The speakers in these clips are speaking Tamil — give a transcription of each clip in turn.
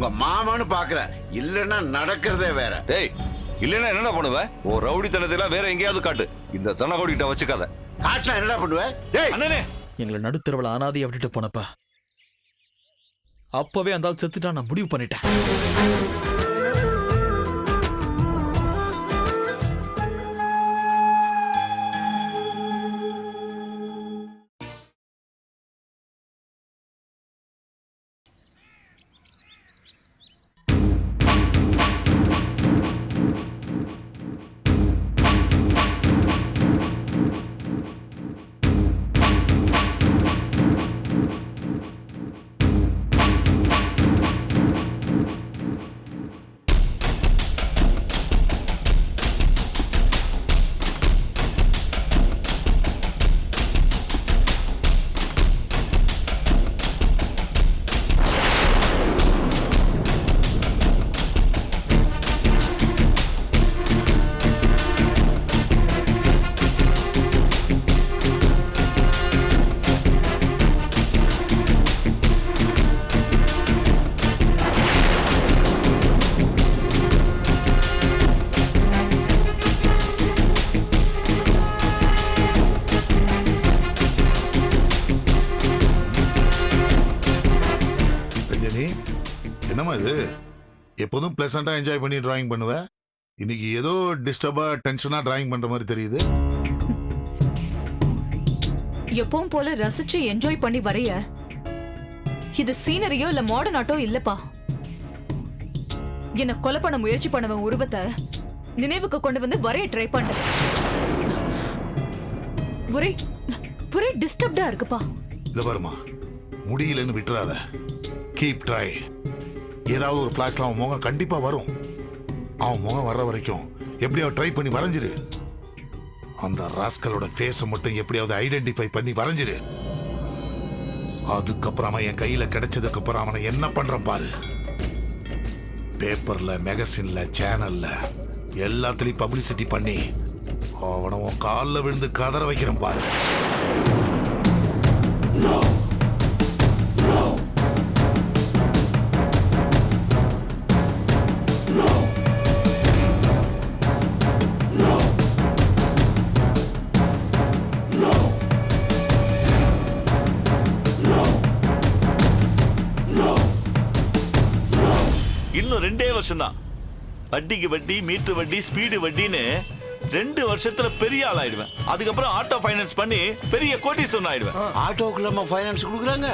உங்க மாமான்னு பாக்குறேன், இல்லன்னா நடக்கிறதே வேற. டேய், இல்லன்னா என்ன பண்ணுவ? ஓ ரவுடித்தனத்தெல்லாம் வேற எங்கேயாவது காட்டு. இந்த தனகோடிக்கிட்ட வச்சுக்காத. காட்டுனா என்னடா பண்ணுவ? டேய் அண்ணனே, எங்களை நடுத்தரவுல அனாதையை விட்டுட்டு போனப்ப அப்பவே அந்த ஆள் செத்துட்டா நான் முடிவு பண்ணிட்டேன். என்னமா இது? எப்போதும் பிளசண்டா என்ஜாய் பண்ணி டிராயிங் பண்ணுவ, இன்னைக்கு ஏதோ டிஸ்டர்பா டென்ஷனா டிராயிங் பண்ற மாதிரி தெரியுது. எப்பவும் போல ரசிச்சு என்ஜாய் பண்ணி வரைய இது சீனரியோ இல்ல மாடர்ன் ஆர்ட்டோ இல்லப்பா. என்ன கொலை பண்ண முயற்சி பண்ணவன் உருவத்தை நினைவுக்கு கொண்டு வந்து வரைய ட்ரை பண்றேன். ஒரே டிஸ்டர்ப்டா இருக்குப்பா. இத பாருமா, முடியலன்னு விட்டுறாத. Keep try. ஏதாவது ஒரு ஃபிளாஷ்ல அவன் முகம் கண்டிப்பா வரும். அவன் முகம் வர்ற வரைக்கும் எப்படியாவது ட்ரை பண்ணி வரைஞ்சிரு. அந்த ராஸ்கலோட ஃபேஸை மட்டும் எப்படியாவது ஐடென்டிஃபை பண்ணி வரைஞ்சிரு. அதுக்கப்புறமா என் கையில கிடைச்சதுக்கு அப்புறம் அவனை என்ன பண்றான் பாரு. பேப்பர்ல, மேகசின்ல, சேனல்ல எல்லாத்துலயும் பப்ளிசிட்டி பண்ணி அவனை உன் காலில் விழுந்து கதற வைக்கிறேன் பாரு. இன்னும் 2 வருஷம் தான். வட்டிக்கு வட்டி, மீட்டர் வட்டி, ஸ்பீடு வட்டின்னு 2 வருஷத்துல பெரிய ஆள் ஆயிடுவேன். அதுக்கப்புறம் ஆட்டோ ஃபைனான்ஸ் பண்ணி பெரிய கோடீஸ்வரன் ஆயிடுவேன். ஆட்டோக்குள்ள ஃபைனான்ஸ் கொடுக்குறாங்க.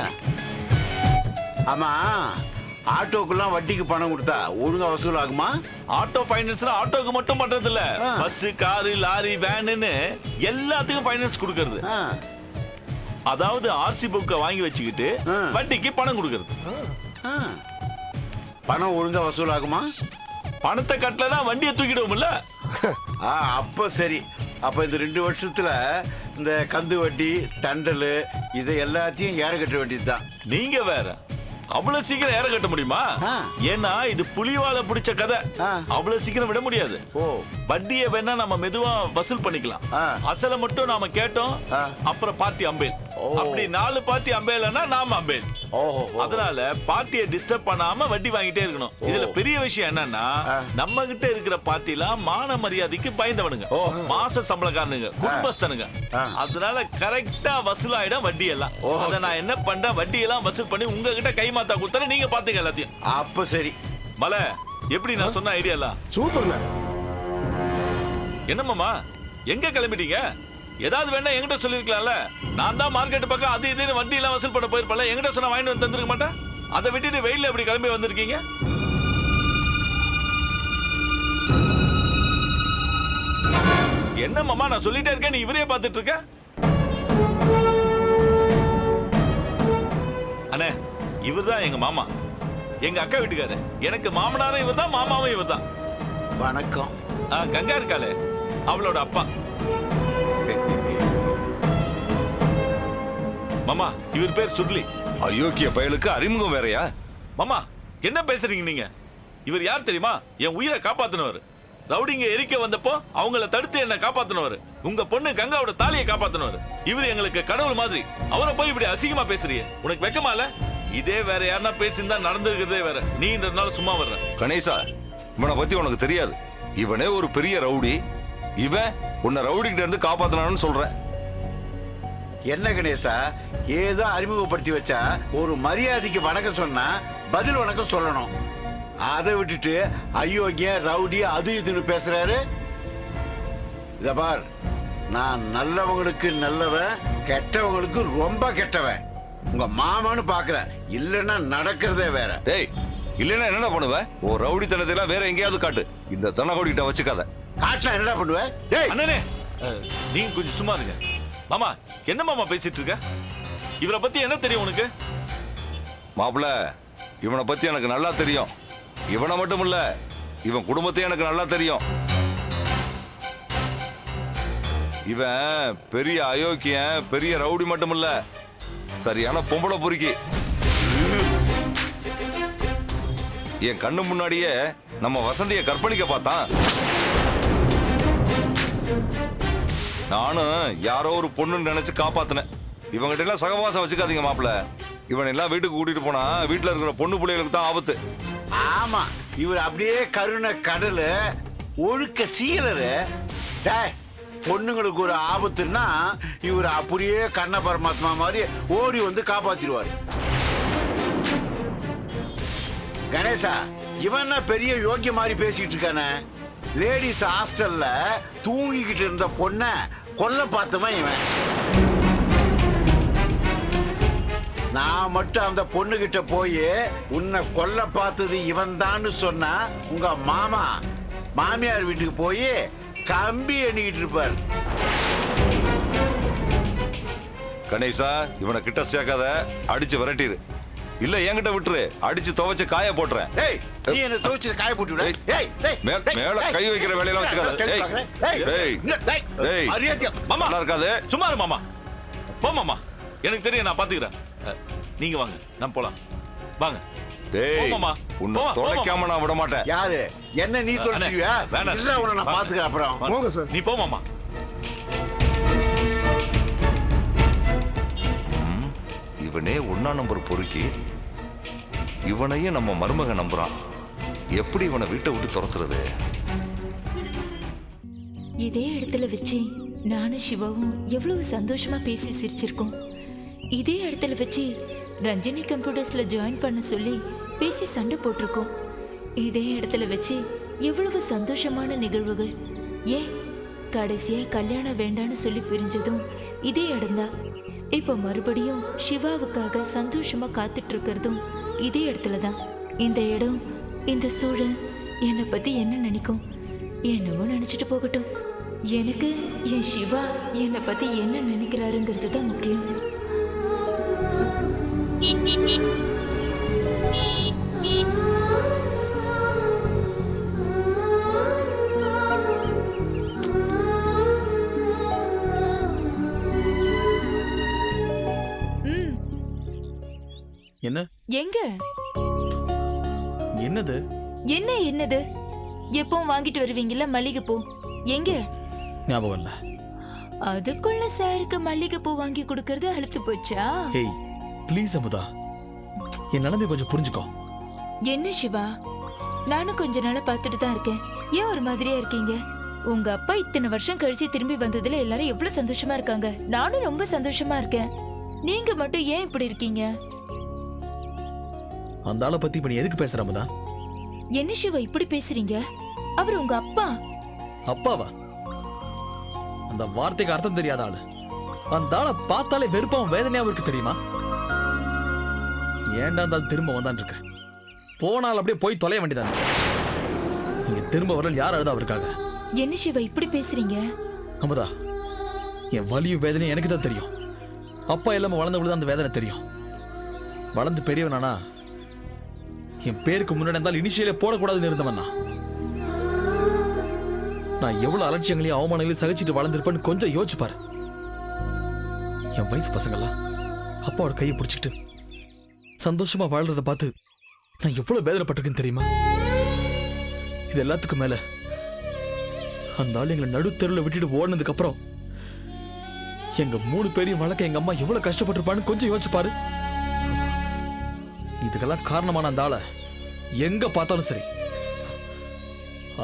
ஆமா, ஆட்டோக்குலாம் வட்டிக்கு பணம் கொடுத்தா ஒழுங்கா வசூல் ஆகுமா? ஆட்டோ ஃபைனான்ஸ்ல ஆட்டோக்கு மட்டும் பண்றது இல்ல, பஸ், காரு, லாரி, வேன்னு எல்லாத்துக்கும் ஃபைனான்ஸ் கொடுக்கறது. அதாவது ஆர்சி புக்கை வாங்கி வச்சுக்கிட்டு வட்டிக்கு பணம் கொடுக்கறது. பணம் ஒழுங்கா வசூல் ஆகுமா? பணத்தை கட்டலனா வண்டியை தூக்கிடுவோம்ல. அப்ப சரி. அப்ப இந்த 2 வருஷத்துல இந்த கந்து வட்டி, தண்டல் இதை எல்லாத்தையும் ஏற கட்ட வேண்டியதுதான். நீங்க வேற அவ்வளவு சீக்கிரம் ஏற கட்ட முடியுமா? ஏன்னா இது புலிவால பிடிச்ச கதை. அவ்வளவு சீக்கிரம் விட முடியாது. வட்டியை வேணா நம்ம மெதுவா வசூல் பண்ணிக்கலாம். அசலை மட்டும் நாம கேட்டோம், அப்புறம் பாத்தி அம்பேல். அப்படி 4 பாத்தி அம்பேலன்னா நாம அம்பேல். அதனால பாட்டியை டிஸ்டர்ப் பண்ணாம வட்டி வாங்கிட்டே இருக்கணும். இதுல பெரிய விஷயம் என்னன்னா, நம்ம கிட்ட இருக்கிற பாட்டிலாம் மான மரியாதைக்கு பயந்தவனுங்க, மாச சம்பளக்காரனுங்க, குடும்பஸ்தனுங்க. அதனால கரெக்டா வசூலாயிடும் வட்டி எல்லாம். அத நான் என்ன பண்றேன், வட்டி எல்லாம் வசூல் பண்ணி உங்ககிட்ட கைமாத்தா கொடுத்தா நீங்க பாத்துக்க எல்லாத்தையும். அப்ப சரி. மல, எப்படி நான் சொன்ன ஐடியா எல்லாம் சூப்பர்ல. என்ன மாமா, எங்க கிளம்பிட்டீங்க? ஏதாவது வேணா என்கிட்ட சொல்லிருக்கலாம்ல. நான் தான் மார்க்கெட் பக்கம் அது இதுன்னு வண்டி எல்லாம் வசூல் பண்ண போயிருப்பல. என்கிட்ட சொன்னா வாங்கிட்டு வந்து தந்துருக்க மாட்டேன். அதை விட்டுட்டு வெயில்ல எப்படி கிளம்பி வந்திருக்கீங்க? என்ன மாமா, நான் சொல்லிட்டே இருக்கேன், நீ இவரே பார்த்துட்டு இருக்க. அண்ணே, இவர்தான் எங்க மாமா, எங்க அக்கா வீட்டுக்காரு. எனக்கு மாமனாரும் இவர் தான், மாமாவும் இவர் தான். வணக்கம். கங்கா இருக்காளே, அவளோட அப்பா. மாமா, இவர் பேர் சுர்லி. அயோக்கிய பயலுக்கு அறிமுகம் வேறயா? மாமா, என்ன பேசுறீங்க நீங்க? இவர் யார் தெரியுமா? என் உயிரை காப்பாத்தினவர். ரவுடிங்க எரிக்க வந்தப்போ அவங்கள தடுத்து என்ன காப்பாத்தினவர். உங்க பொண்ணு கங்காவோட தாலியை காப்பாத்தினவர். இவர் எங்களுக்கு கடவுள் மாதிரி. அவரை போய் இப்படி அசிங்கமா பேசுறீங்க, உனக்கு வெக்கமா இல்ல? இதே வேற யாருன்னா பேசியிருந்தா நடந்திருக்கிறதே வேற. நீன்றதுனால சும்மா வர்ற. கணேசா, இவனை பத்தி உனக்கு தெரியாது. இவனே ஒரு பெரிய ரவுடி. இவன் உன்னை ரவுடி கிட்ட இருந்து காப்பாத்தினான்னு சொல்றேன். என்ன கணேசா, ஏதோ அறிமுகப்படுத்தி வச்சா ஒரு மரியாதைக்கு வணக்கம் சொன்னா பதில் வணக்கம் சொல்லணும். அதை விட்டுட்டு அயோக்கிய ரவுடி அது இதுன்னு பேசுறாரு. இத பார், நான் நல்லவங்களுக்கு நல்லவன், கெட்டவங்களுக்கு ரொம்ப கெட்டவன். உங்க மாமான்னு பாக்குறேன், இல்லைன்னா நடக்கிறதே வேற. டேய், இல்லைன்னா என்ன பண்ணுவ? ஓ ரவுடித்தனத்தையெல்லாம் வேற எங்கேயாவது காட்டு. இந்த தனகோடி கிட்ட வச்சுக்காத. காட்டினா என்ன பண்ணுவேன்? டேய் அண்ணனே, நீங்க கொஞ்சம் சும்மா இருங்க. மாமா, என்ன மாமா பேசிட்டு இருக்க? இவரை பத்தி என்ன தெரியும் உனக்கு? மாப்பிள்ள, இவனை பத்தி எனக்கு நல்லா தெரியும். இவனை மட்டும் இல்ல, இவன் குடும்பத்தையும் எனக்கு நல்லா தெரியும். இவன் பெரிய அயோக்கியன், பெரிய ரவுடி மட்டும் இல்ல, சரியான பொம்பளை பொறுக்கி. என் கண்ணு முன்னாடியே நம்ம வசந்தியை கற்பழிக்க பார்த்தான். நானும் யாரோ ஒரு பொண்ணுன்னு நினைச்சு காப்பாத்தினேன். இவங்கிட்ட எல்லாம் சகவாசம் வச்சுக்காதீங்க மாப்பிள்ள. இவன் எல்லாம் வீட்டுக்கு கூட்டிட்டு போனா வீட்டுல இருக்கிற பொண்ணு பிள்ளைகளுக்கு தான் ஆபத்து. ஆமா, இவர் அப்படியே கருணை கடலு, ஒழுக்க சீலரு. டேய், பொண்ணுங்களுக்கு ஒரு ஆபத்துன்னா இவர் அப்படியே கண்ண பரமாத்மா மாதிரி ஓடி வந்து காப்பாத்திடுவாரு. கணேசா, இவன் பெரிய யோக்கிய மாதிரி பேசிட்டு இருக்கானே. லேடிஸ் ஹாஸ்டல்ல தூங்கிக்கிட்டு இருந்த பொண்ண கொல்ல பார்த்தவன் இவன். நான் மட்டும் அந்த பொண்ணு கிட்ட போய் உன்னை கொல்ல பார்த்தது இவன் தான் சொன்னா உங்க மாமா மாமியார் வீட்டுக்கு போய் கம்பி எண்ணிக்கிட்டு இருப்பார். கணேசா, இவனை கிட்ட சேர்க்காத, அடிச்சு விரட்டிரு. இல்ல என்கிட்ட விட்டுரு, அடிச்சு துவைச்சு காய போட்டுறேன். டேய், நீ என்ன துவைச்சு காய போட்டு விடு. டேய், டேய், மேல கை வைக்கிற வேலையெல்லாம் வச்சுக்காத. டேய், மாமா நல்லா இருக்காது. சும்மா இரு மாமா. போ மாமா, எனக்கு தெரியும், நான் பாத்துக்கிறேன். நீங்க வாங்க, நான் போலாம். வாங்க. டேய், மாமா, உன்னை தொலைக்காம நான் விட மாட்டேன். யாரு என்ன நீ தொலைச்சியா? வேணாம், இல்ல, உன்னை நான் பாத்துக்கிறேன். அப்புறம் போங்க சார். நீ போ மாமா. இவனே 1ஆம் நம்பர் பொறுக்கி, இவனையும் நம்ம மருமக நம்புறான். எப்படி இவனை வீட்டை விட்டு துரத்துறது? இதே இடத்துல வச்சு நானும் சிவாவும் எவ்வளவு சந்தோஷமா பேசி சிரிச்சிருக்கோம். இதே இடத்துல வச்சு ரஞ்சினி கம்ப்யூட்டர்ஸ்ல ஜாயின் பண்ண சொல்லி பேசி சண்டை போட்டிருக்கோம். இதே இடத்துல வச்சு எவ்வளவு சந்தோஷமான நிகழ்வுகள். ஏன் கடைசியா கல்யாணம் வேண்டான்னு சொல்லி பிரிஞ்சதும் இதே இடம்தான். இப்ப மறுபடியும் சிவாவுக்காக சந்தோஷமா காத்துட்டு இருக்கிறதும் இதே இடத்துலதான். இந்த இடம், இந்த சூழல் என்னை பத்தி என்ன நினைக்கும்? என்னவோ நினைச்சிட்டு போகட்டும். எனக்கு என் சிவா என்னை பத்தி என்ன நினைக்கிறாருங்கிறது தான் முக்கியம். என்ன எங்க என்னது? என்ன என்னது? எப்பவும் வாங்கிட்டு வருவீங்கல்ல மல்லிகைப்பூ, எங்க? ஞாபகம் இல்ல. அதுக்குள்ள சாருக்கு மல்லிகைப்பூ வாங்கி கொடுக்கறது அழுத்து போச்சா? ஹேய் ப்ளீஸ் அமுதா, என் நிலைமை கொஞ்சம் புரிஞ்சுக்கோ. என்ன சிவா, நானும் கொஞ்ச நாளா பார்த்துட்டு தான் இருக்கேன். ஏன் ஒரு மாதிரியா இருக்கீங்க? உங்க அப்பா இத்தனை வருஷம் கழிச்சு திரும்பி வந்ததுல எல்லாரும் எவ்வளவு சந்தோஷமா இருக்காங்க. நானும் ரொம்ப சந்தோஷமா இருக்கேன். நீங்க மட்டும் ஏன் இப்படி இருக்கீங்க? அந்த ஆளை பத்தி இப்ப நீ எதுக்கு பேசுற அமுதா? என்ன சிவா இப்படி பேசுறீங்க? அவர் உங்க அப்பா. அப்பாவா? அந்த வார்த்தைக்கு அர்த்தம் தெரியாத ஆளு. அந்த ஆளை பார்த்தாலே வெறுப்பாவும் வேதனையாவும் இருக்கு தெரியுமா? ஏன்டா அந்த ஆள் திரும்ப வந்தான் இருக்க? போனால் அப்படியே போய் தொலைய வேண்டியதானே. நீங்க திரும்ப வரல, யார் அழுதா அவருக்காக? என்ன சிவா இப்படி பேசுறீங்க? அமுதா, என் வலியும் வேதனையும் எனக்கு தான் தெரியும். அப்பா இல்லாம வளர்ந்தவங்களுக்கு அந்த வேதனை தெரியும். வளர்ந்து பெரியவனானா என் பேருக்கு முன்னாடி இருந்தால் இனிஷியலே போடக்கூடாதுன்னு இருந்தவன் நான் எவ்வளவு அலட்சியங்களையும் அவமானங்களையும் சகிச்சுட்டு வளர்ந்துருப்பேன்னு கொஞ்சம் யோசிச்சு பாரு. என் வயசு பசங்கள்லாம் அப்பாவோட கையை பிடிச்சிக்கிட்டு சந்தோஷமா வாழ்றத பார்த்து நான் எவ்வளவு வேதனைப்பட்டிருக்கேன்னு தெரியுமா? இது எல்லாத்துக்கும் மேல அந்த ஆள் எங்களை நடுத்தெருவில் விட்டுட்டு ஓடினதுக்கு அப்புறம் எங்க 3 பேரையும் வளர்க்க எங்க அம்மா எவ்வளவு கஷ்டப்பட்டிருப்பான்னு கொஞ்சம் யோசிச்சு பாரு. இதுக்கெல்லாம் காரணமான அந்த ஆளை எங்க பார்த்தாலும் சரி,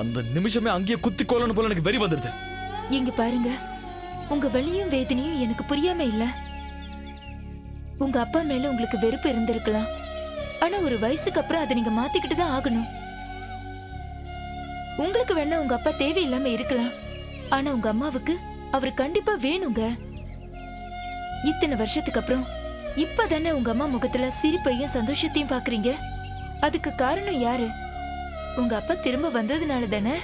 அந்த நிமிஷமே அங்கேயே குத்தி கொள்ளணும் போல எனக்கு வெறி வந்துடுது. இங்க பாருங்க, உங்க வலியும் வேதனையும் எனக்கு புரியாம இல்ல. உங்க அப்பா மேல உங்களுக்கு வெறுப்பு இருந்திருக்கலாம், ஆனா ஒரு வயசுக்கு அப்புறம் அதை நீங்க மாத்திக்கிட்டு தான் ஆகணும். உங்களுக்கு வேணா உங்க அப்பா தேவையில்லாம இருக்கலாம், ஆனா உங்க அம்மாவுக்கு அவர் கண்டிப்பா வேணுங்க. இத்தனை வருஷத்துக்கு அப்புறம் இப்பதானே உங்க அம்மா முகத்துல சிரிப்பையும் சந்தோஷத்தையும் பாக்குறீங்க. அதுக்கு காரணம் யாரு? உங்க அப்பா திரும்ப வந்ததுனால தானே.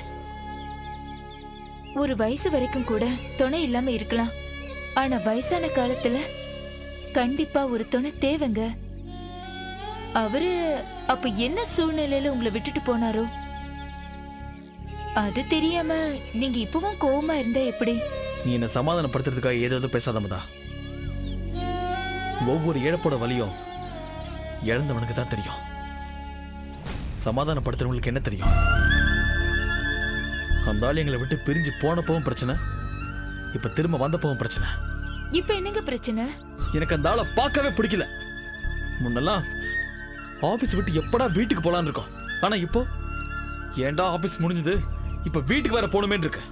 ஒரு வயசு வரைக்கும் கூட துணை இல்லாம இருக்கலாம், ஆனா வயசான காலத்துல கண்டிப்பா ஒரு துணை தேவைங்க. அவரு அப்ப என்ன சூழ்நிலையில உங்களை விட்டுட்டு போனாரோ அது தெரியாம நீங்க இப்பவும் கோவமா இருந்தா எப்படி? நீ என்ன சமாதானப்படுத்துறதுக்காக ஏதாவது பேசாதமதா. ஒவ்வொரு இழப்போட வலியும் இழந்தவனுக்கு தான் தெரியும். சமாதானப்படுத்துறவங்களுக்கு என்ன தெரியும்? அந்த ஆள் எங்களை விட்டு பிரிஞ்சு போனப்பவும் பிரச்சனை, இப்ப திரும்ப வந்தப்பவும் பிரச்சனை. இப்ப என்னங்க பிரச்சனை? எனக்கு அந்த ஆளை பார்க்கவே பிடிக்கல. முன்னெல்லாம் ஆபீஸ் விட்டு எப்படா வீட்டுக்கு போலான்னு இருக்கோம், ஆனா இப்போ ஏன்டா ஆபீஸ் முடிஞ்சது இப்ப வீட்டுக்கு வேற போகணுமே இருக்கு.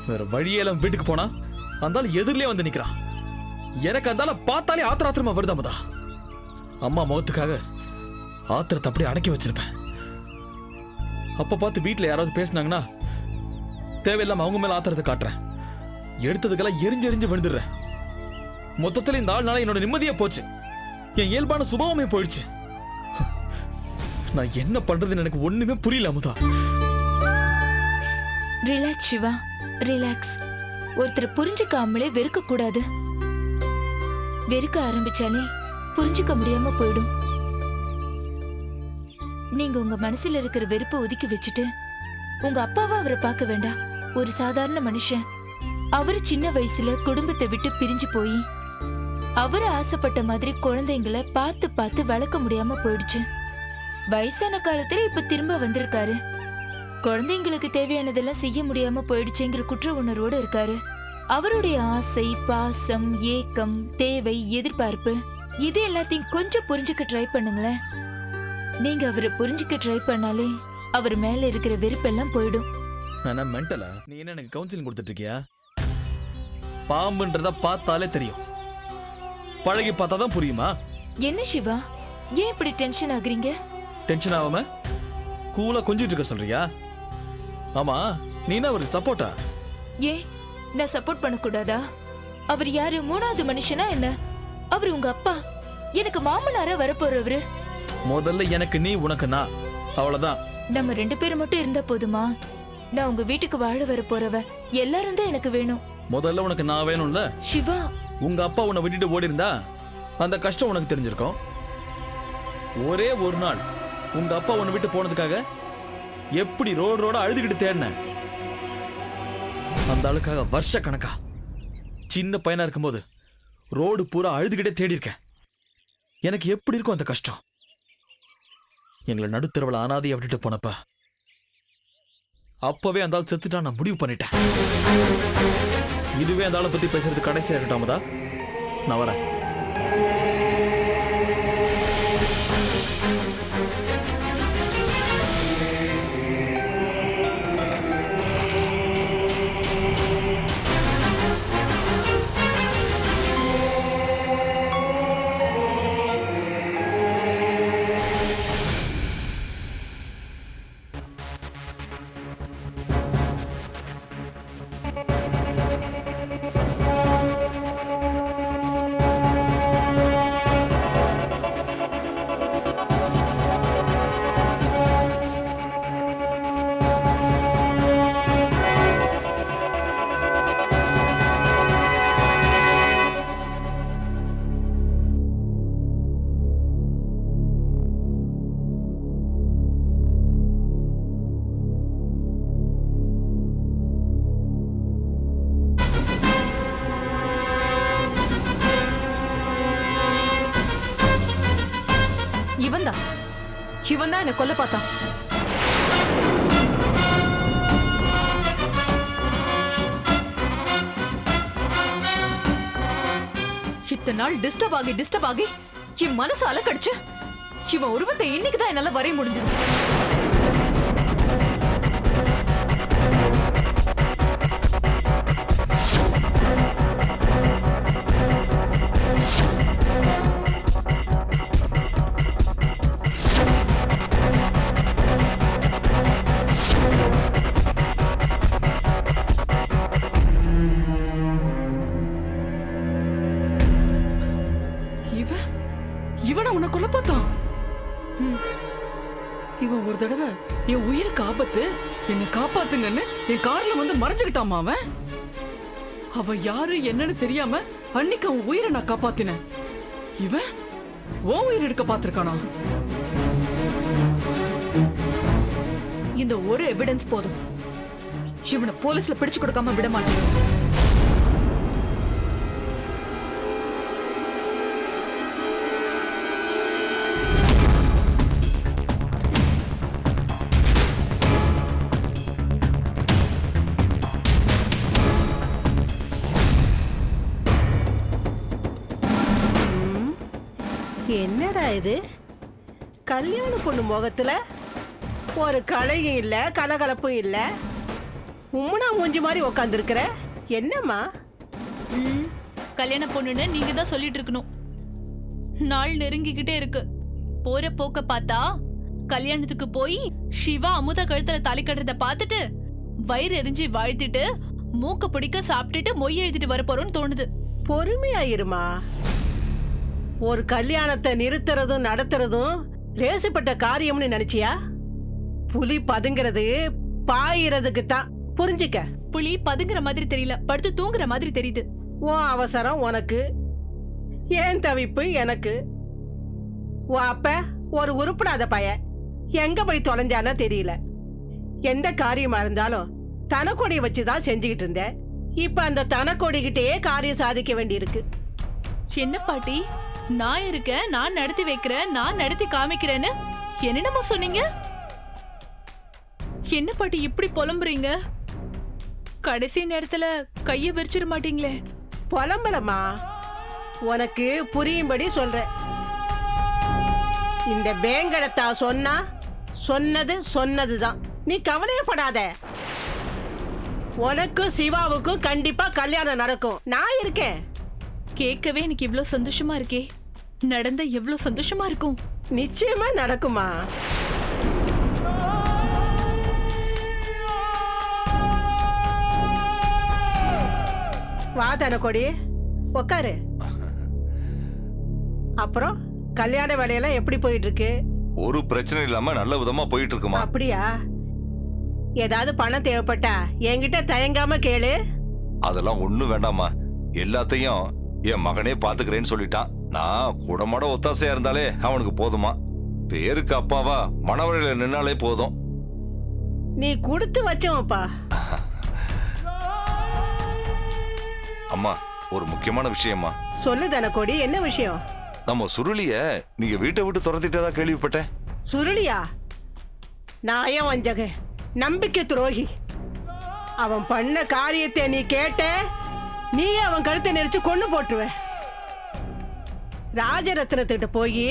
வேற வழியெல்லாம் வீட்டுக்கு போனா அந்த ஆள் எதிரிலே வந்து நிக்கிறான். எனக்கு அந்த ஆளை பார்த்தாலே ஆத்திரமா வருதாமதா. அம்மா முகத்துக்காக ஆத்திரத்தை அப்படியே அடக்கி வச்சிருப்பேன். அப்ப பார்த்து வீட்டுல யாராவது பேசினாங்கன்னா தேவையில்லாம அவங்க மேல ஆத்திரத்தை காட்டுறேன். எடுத்ததுக்கெல்லாம் எரிஞ்சு விழுந்துடுறேன். மொத்தத்துல இந்த ஆள்னால என்னோட நிம்மதியா போச்சு, என் இயல்பான சுபாவமே போயிடுச்சு. நான் என்ன பண்றதுன்னு எனக்கு ஒண்ணுமே புரியல அமுதா. Relax Siva, relax. ஒருத்தரை புரிஞ்சுக்காமலே வெறுக்க கூடாது. வெறுக்க ஆரம்பிச்சாலே புரிஞ்சுக்க முடியாம போயிடும். நீங்க உங்க மனசுல இருக்கிற வெறுப்பை ஒதுக்கி வச்சுட்டு உங்க அப்பாவை அவரை பார்க்க வேண்டாம். ஒரு சாதாரண மனுஷன். அவரு சின்ன வயசுல குடும்பத்தை விட்டு பிரிஞ்சு போய் அவரு ஆசைப்பட்ட மாதிரி குழந்தைங்களை பார்த்து பார்த்து வளர்க்க முடியாம போயிடுச்சு. வயசான காலத்துல இப்ப திரும்ப வந்திருக்காரு. குழந்தைங்களுக்கு தேவையானதெல்லாம் செய்ய முடியாம போயிடுச்சுங்கிற குற்ற உணர்வோடு இருக்காரு. அவருடைய ஆசை, பாசம், ஏக்கம், தேவை, எதிர்பார்ப்பு இது எல்லாத்தையும் கொஞ்சம் புரிஞ்சுக்க ட்ரை பண்ணுங்களேன். நீங்க அவரை புரிஞ்சுக்க ட்ரை பண்ணாலே அவர் மேல இருக்கிற வெறுப்பெல்லாம் போயிடும். நான் மென்டலா? நீ என்ன எனக்கு கவுன்சிலிங் கொடுத்துட்டு இருக்கியா? பாம்புன்றத பார்த்தாலே தெரியும், பழகி பார்த்தாதான் புரியுமா? என்ன சிவா, ஏன் இப்படி டென்ஷன் ஆகுறீங்க? டென்ஷன் ஆகாம கூலா கொஞ்சிட்டு இருக்க சொல்றியா? ஆமா, நீ என்ன ஒரு சப்போர்ட்டா? ஏன் நான் சப்போர்ட் பண்ணக்கூடாதா? அவர் யாரு? மூணாவது மனுஷனா என்ன? அவர் உங்க அப்பா, எனக்கு மாமனாரா வரப்போறவரு. முதல்ல எனக்கு நீ, உனக்கு நான், அவ்வளவுதான். நம்ம 2 பேரும் மட்டும் இருந்தா போதுமா? நான் உங்க வீட்டுக்கு வாழ வர போறவ. எல்லாரும் தான் எனக்கு வேணும். முதல்ல உனக்கு நான் வேணும்ல. சிவா, உங்க அப்பா உன்னை விட்டுட்டு ஓடி இருந்தா அந்த கஷ்டம் உனக்கு தெரிஞ்சிருக்கும். ஒரே ஒரு நாள் உங்க அப்பா உன்னை விட்டு போனதுக்காக எப்படி ரோட அழுதுகிட்டு தேடின. அந்த ஆளுக்காக வருஷ கணக்கா சின்ன பையனா இருக்கும்போது ரோடு பூரா அழுதுகிட்டே தேடி இருக்கேன். எனக்கு எப்படி இருக்கும் அந்த கஷ்டம்? எங்களை நடுத்தரவுல அனாதையை விட்டுட்டு போனப்ப அப்பவே அந்த ஆள் செத்துட்டா நான் முடிவு பண்ணிட்டேன். இதுவே அந்த ஆளை பத்தி பேசுறது கடைசியா இருக்கட்டாமதா. நான் வரேன். இவன் தான் என்ன கொல்ல பார்த்தான். இத்தனை நாள் டிஸ்டர்ப் ஆகி என் மனசு அலக்கடிச்சு இவன் உருவத்தை இன்னைக்குதான் என்னால வரைய முடிஞ்சது. இவனை உன்னை கொல்ல பார்த்தான். இவன் ஒரு தடவை என் உயிருக்கு ஆபத்து, என்னை காப்பாத்துங்கன்னு என் கார்ல வந்து மறைஞ்சுக்கிட்டாமா அவன். அவன் யாரு என்னன்னு தெரியாம அன்னைக்கு அவன் உயிரை நான் காப்பாத்தினேன். இவன் உன் உயிர் எடுக்க பார்த்திருக்கானா? இந்த ஒரு எவிடன்ஸ் போதும். இவனை போலீஸ்ல பிடிச்சு கொடுக்காம விட மாட்டேன். என்னடா இது? கல்யாண பொண்ணு முகத்துல ஒரு கலையும் இல்ல, கலகலப்பும் இல்ல, உம்முனா மூஞ்சி மாதிரி உக்காந்துருக்கிற. என்னம்மா? கல்யாண பொண்ணுன்னு நீங்க தான் சொல்லிட்டு இருக்கணும். நாள் நெருங்கிக்கிட்டே இருக்கு. போற போக்க பார்த்தா கல்யாணத்துக்கு போய் சிவா அமுதா கழுத்துல தாலி கட்டுறத பார்த்துட்டு வயிறு எரிஞ்சு வாழ்த்திட்டு மூக்க பிடிக்க சாப்பிட்டுட்டு மொய் எழுதிட்டு வர போறோம்னு தோணுது. பொறுமையாயிருமா. ஒரு கல்யாணத்தை நிறுத்துறதும் நடத்துறதும் லேசுப்பட்ட காரியம்னு நினைச்சியா? புலி பதுங்கிறது பாயிறதுக்கு தான். புரிஞ்சுக்க. புலி பதுங்குற மாதிரி தெரியல, படுத்து தூங்குற மாதிரி தெரியுது. உன் அவசரம் உனக்கு, ஏன் தவிப்பு எனக்கு. உன் அப்ப ஒரு உருப்படாத பையன் எங்க போய் தொலைஞ்சானோ தெரியல. எந்த காரியமா இருந்தாலும் தனக்கொடியை வச்சுதான் செஞ்சுக்கிட்டு இருந்தேன். இப்ப அந்த தனக்கொடிகிட்டே காரியம் சாதிக்க வேண்டியிருக்கு. என்ன பாட்டி, நான் இருக்கேன், நான் நடத்தி வைக்கிறேன், நான் நடத்தி காமிக்கிறேன்னு என்னென்னமா சொன்னீங்க? என்ன பாட்டி இப்படி புலம்புறீங்க? கடைசி நேரத்துல கைய விரிச்சிட மாட்டீங்களே? புலம்பலமா, உனக்கு புரியும்படி சொல்றேன். இந்த பேங்கடத்தா சொன்னா சொன்னது சொன்னதுதான். நீ கவலையப்படாத. உனக்கும் சிவாவுக்கும் கண்டிப்பா கல்யாணம் நடக்கும். நான் இருக்கேன். கேட்கவே எனக்கு இவ்வளவு சந்தோஷமா இருக்கே. நடந்த எவ்வளவு சந்தோஷமா இருக்கும். நிச்சயமா நடக்குமா. வா தனக்கொடி, உக்காரு. அப்புறம் கல்யாண வேலையெல்லாம் எப்படி போயிட்டு இருக்கு? ஒரு பிரச்சனை இல்லாம நல்ல விதமா போயிட்டு இருக்குமா. அப்படியா? ஏதாவது பணம் தேவைப்பட்டா என்கிட்ட தயங்காம கேளு. அதெல்லாம் ஒண்ணும் வேண்டாமா, எல்லாத்தையும் என் மகனே பாத்துக்கிறேன்னு சொல்லிட்டான். நான் கூடமாட ஒத்தாசையா இருந்தாலே அவனுக்கு போதுமா. பேருக்கு அப்பாவா மணவரையில நின்னாலே போதும். நீ கொடுத்து வச்சவப்பா. அம்மா, ஒரு முக்கியமான விஷயம்மா. சொல்லு தனக்கோடி, என்ன விஷயம்? நம்ம சுருளிய நீங்க வீட்டை விட்டு துரத்திட்டதா கேள்விப்பட்டேன். சுருளியா? நாயம் வஞ்சக, நம்பிக்கை துரோகி. அவன் பண்ண காரியத்தை நீ கேட்ட, நீ அவன் கழுத்தை நெரிச்சு கொண்டு போட்டுருவ. ராஜரத்னத்திட்ட போய்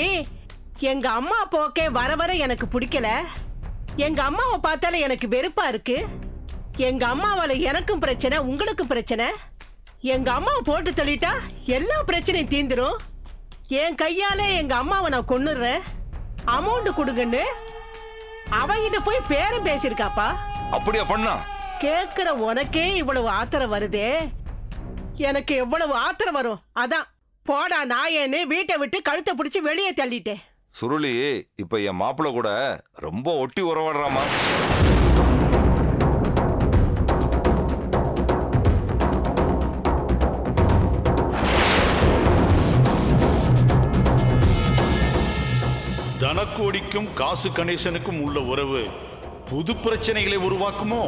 எங்க அம்மா போக்கே வர வர எனக்கு பிடிக்கல, எங்க அம்மாவை பார்த்தாலே எனக்கு வெறுப்பா இருக்கு, எங்க அம்மாவால எனக்கும் பிரச்சனை உங்களுக்கும் பிரச்சனை, எங்க அம்மாவை போட்டு தள்ளிட்டா எல்லா பிரச்சனையும் தீந்துரும், என் கையாலே எங்க அம்மாவை நான் கொன்னுடுறேன், அமௌண்ட் கொடுங்கன்னு அவங்கிட்ட போய் பேரம் பேசியிருக்காப்பா. அப்படியா பண்ணா? கேக்குற உனக்கே இவ்வளவு ஆத்திரம் வருதே, எனக்கு எவ்வளவு ஆத்திரம் வரும். அதான் போடா நாயேன்னு வீட்டை விட்டு கழுத்தை பிடிச்சி வெளியே தள்ளிட்டேன். சுருளி இப்ப என் மாப்பிள்ள கூட ரொம்ப ஒட்டி உறவாடுறாமா. தனக்கோடிக்கும் காசு கணேசனுக்கும் உள்ள உறவு புது பிரச்சனைகளை உருவாக்குமோ?